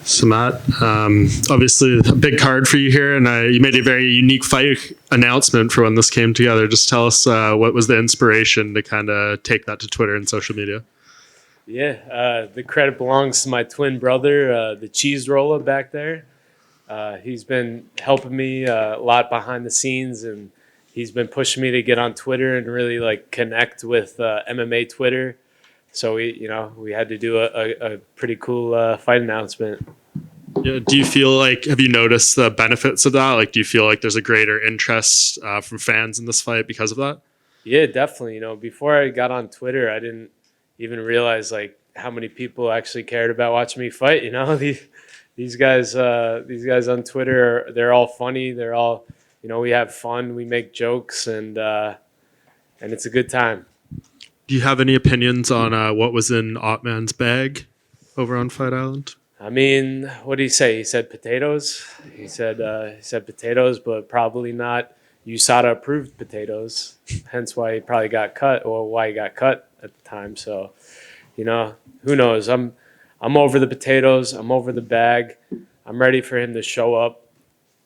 So Matt, obviously a big card for you here, and you made a very unique fight announcement for when this came together. Just tell us what was the inspiration to kind of take that to Twitter and social media? Yeah, the credit belongs to my twin brother, the cheese roller back there. He's been helping me a lot behind the scenes, and he's been pushing me to get on Twitter and really like connect with MMA Twitter. So we had to do a pretty cool fight announcement. Yeah, do you feel like, have you noticed the benefits of that? Like, do you feel like there's a greater interest from fans in this fight because of that? Yeah, definitely. Before I got on Twitter, I didn't even realize like how many people actually cared about watching me fight. These guys on Twitter, they're all funny. They're all, we have fun, we make jokes, and it's a good time. Do you have any opinions on what was in Ottman's bag over on Fight Island? I mean, what did he say? He said potatoes. He said potatoes, but probably not USADA approved potatoes. Hence why he probably got cut, or why he got cut at the time. So, who knows? I'm over the potatoes. I'm over the bag. I'm ready for him to show up,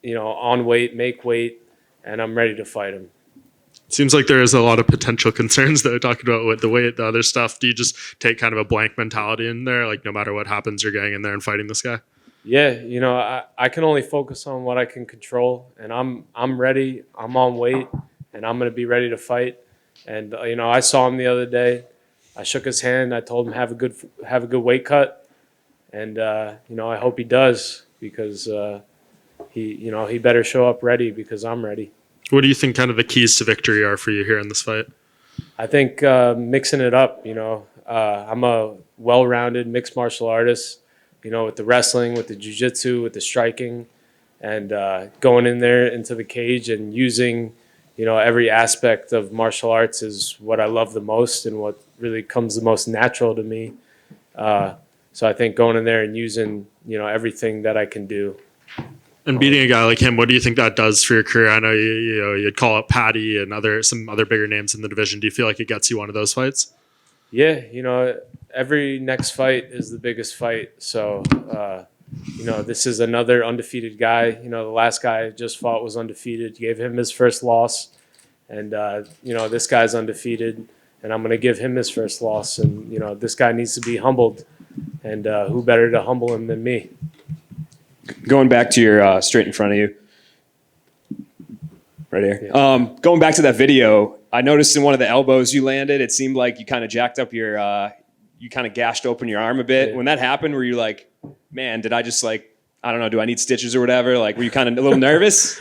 on weight, make weight, and I'm ready to fight him. Seems like there is a lot of potential concerns that we're talking about with the weight, the other stuff. Do you just take kind of a blank mentality in there? Like, no matter what happens, you're getting in there and fighting this guy? Yeah, I can only focus on what I can control, and I'm ready. I'm on weight, and I'm going to be ready to fight. And I saw him the other day. I shook his hand. I told him have a good weight cut, and I hope he does, because he better show up ready, because I'm ready. What do you think kind of the keys to victory are for you here in this fight? I think mixing it up. I'm a well-rounded mixed martial artist. With the wrestling, with the jiu-jitsu, with the striking, and going in there into the cage and using, every aspect of martial arts is what I love the most and what really comes the most natural to me. So I think going in there and using, everything that I can do. And beating a guy like him, what do you think that does for your career? I know you'd call out Patty and some other bigger names in the division. Do you feel like it gets you one of those fights? Yeah, every next fight is the biggest fight. So, this is another undefeated guy. The last guy I just fought was undefeated. Gave him his first loss. And, this guy's undefeated. And I'm going to give him his first loss. And, this guy needs to be humbled. And who better to humble him than me? Going back to your straight in front of you. Right here. Yeah. Going back to that video, I noticed in one of the elbows you landed, it seemed like you kind of jacked up you kind of gashed open your arm a bit. Yeah. When that happened, were you like, man, did I just I don't know, do I need stitches or whatever? Like, were you kind of a little nervous?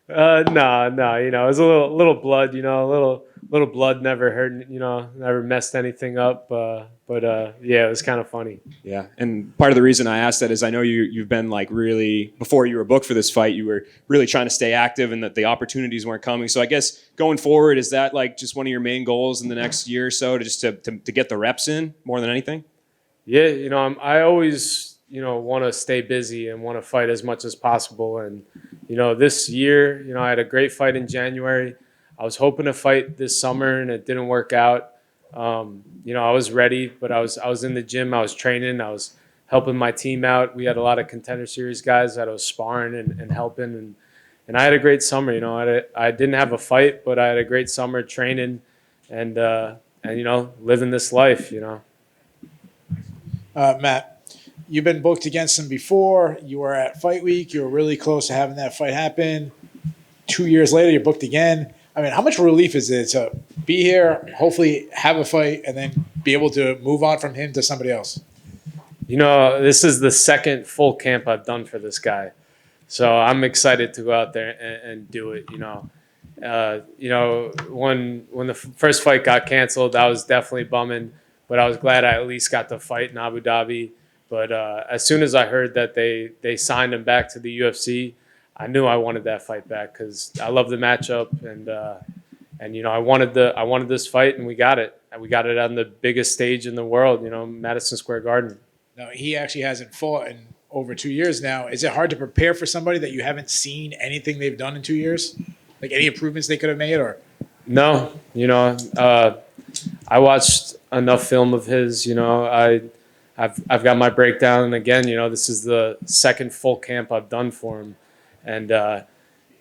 No, it was a little blood, a little blood never hurt, never messed anything up. Yeah, it was kind of funny. Yeah, and part of the reason I asked that is I know you've been really, before you were booked for this fight, you were really trying to stay active and that the opportunities weren't coming. So I guess going forward, is that just one of your main goals in the next year or so, to get the reps in more than anything? Yeah, I always, want to stay busy and want to fight as much as possible. And, this year, I had a great fight in January. I was hoping to fight this summer and it didn't work out. I was ready, but I was in the gym. I was training. I was helping my team out. We had a lot of Contender Series guys that I was sparring and helping. And I had a great summer. I didn't have a fight, but I had a great summer training and living this life, Matt, you've been booked against him before. You were at Fight Week. You were really close to having that fight happen. 2 years later, you're booked again. I mean, how much relief is it to be here, hopefully have a fight, and then be able to move on from him to somebody else? This is the second full camp I've done for this guy. So I'm excited to go out there and do it, when the first fight got canceled, I was definitely bumming, but I was glad I at least got to fight in Abu Dhabi. But as soon as I heard that they signed him back to the UFC, I knew I wanted that fight back because I love the matchup and I wanted this fight and we got it. And we got it on the biggest stage in the world, Madison Square Garden. No, he actually hasn't fought in over 2 years now. Is it hard to prepare for somebody that you haven't seen anything they've done in 2 years? Like any improvements they could have made or? No, I watched enough film of his, I've got my breakdown. And again, this is the second full camp I've done for him. And,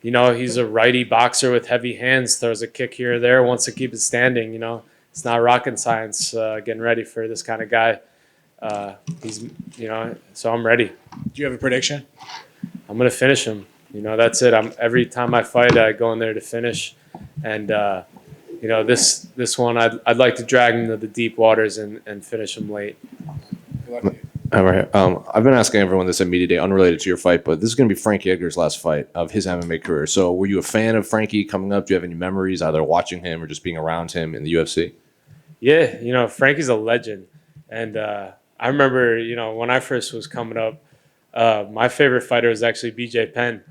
he's a righty boxer with heavy hands, throws a kick here or there, wants to keep it standing. It's not rocket science getting ready for this kind of guy. So I'm ready. Do you have a prediction? I'm going to finish him. That's it. Every time I fight, I go in there to finish. And, this one, I'd like to drag him to the deep waters and finish him late. Good luck to you. All right. I've been asking everyone this at Media Day, unrelated to your fight, but this is going to be Frankie Edgar's last fight of his MMA career. So were you a fan of Frankie coming up? Do you have any memories, either watching him or just being around him in the UFC? Yeah, Frankie's a legend. And I remember, when I first was coming up, my favorite fighter was actually BJ Penn.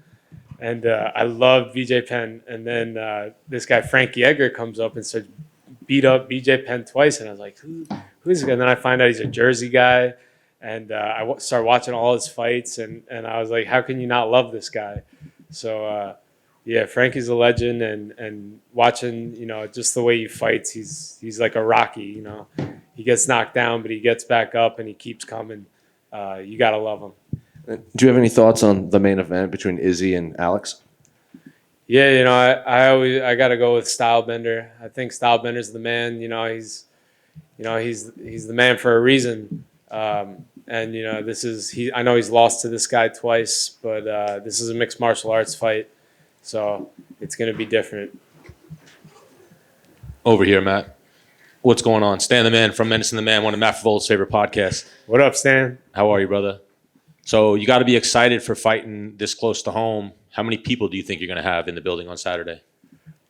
And I loved BJ Penn. And then this guy, Frankie Edgar, comes up and starts beat up BJ Penn twice. And I was like, who's this guy? And then I find out he's a Jersey guy. And I started watching all his fights. And I was like, how can you not love this guy? So, Frankie's a legend. And watching, just the way he fights, he's like a Rocky, He gets knocked down, but he gets back up and he keeps coming. You got to love him. Do you have any thoughts on the main event between Izzy and Alex? Yeah, I got to go with Stylebender. I think Stylebender's the man. He's the man for a reason. And I know he's lost to this guy twice, but this is a mixed martial arts fight, so it's going to be different. Over here, Matt. What's going on? Stan the Man from Menace and the Man, one of Matt Frevola's favorite podcasts. What up, Stan? How are you, brother? So you got to be excited for fighting this close to home. How many people do you think you're going to have in the building on Saturday?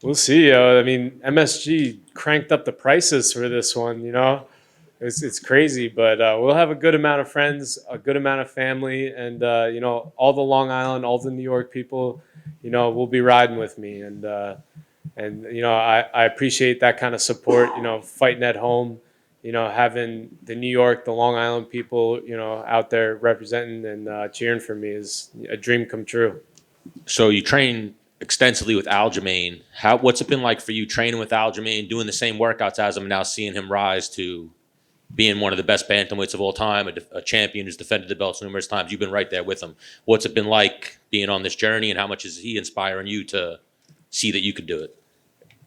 We'll see. MSG cranked up the prices for this one. It's crazy, but we'll have a good amount of friends, a good amount of family, and all the Long Island, all the New York people, will be riding with me, and I appreciate that kind of support. Fighting at home, having the New York, the Long Island people, out there representing and cheering for me is a dream come true. So you train extensively with Aljamain. What's it been like for you training with Aljamain, doing the same workouts as him, and now seeing him rise to being one of the best bantamweights of all time, a champion who's defended the belts numerous times? You've been right there with him. What's it been like being on this journey, and how much is he inspiring you to see that you could do it?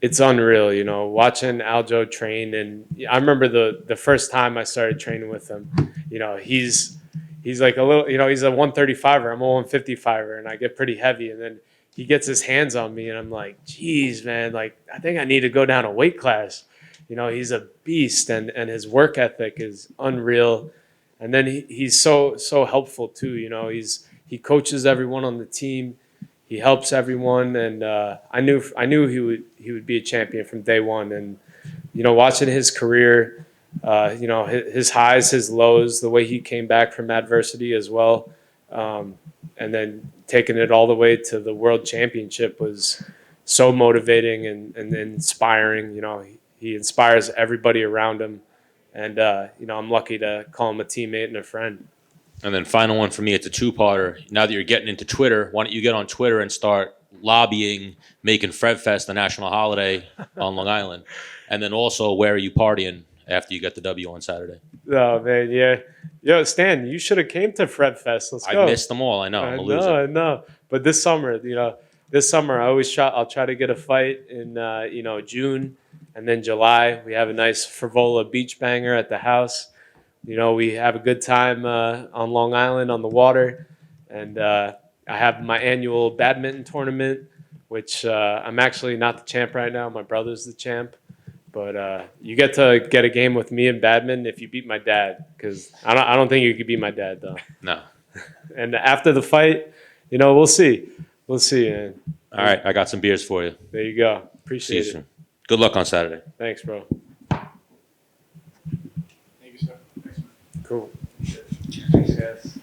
It's unreal, watching Aljo train. And I remember the first time I started training with him, he's like a little, he's a 135er. I'm a 155er, and I get pretty heavy. And then he gets his hands on me, and I'm like, geez, man, I think I need to go down a weight class. He's a beast, and his work ethic is unreal. And then he's so helpful too. He coaches everyone on the team. He helps everyone, and I knew he would be a champion from day one. And watching his career, his highs, his lows, the way he came back from adversity as well, and then taking it all the way to the world championship was so motivating and inspiring. He inspires everybody around him, and I'm lucky to call him a teammate and a friend. And then final one for me, it's a two-parter. Now that you're getting into Twitter, why don't you get on Twitter and start lobbying, making FrevFest a national holiday on Long Island? And then also, where are you partying after you get the W on Saturday? Oh, man, yeah. Yo, Stan, you should have came to FrevFest. Let's go. I missed them all. I know. I'm a loser. I know. But this summer, I'll try to get a fight in, June. And then July, we have a nice Frevola beach banger at the house. We have a good time on Long Island on the water. And I have my annual badminton tournament, which I'm actually not the champ right now. My brother's the champ. But you get to get a game with me in badminton if you beat my dad, because I don't think you could beat my dad, though. No. And after the fight, we'll see. We'll see, man. All right, I got some beers for you. There you go. See you Appreciate it. soon. Good luck on Saturday. Thanks, bro. Thank you, sir. Cool. Thanks, guys.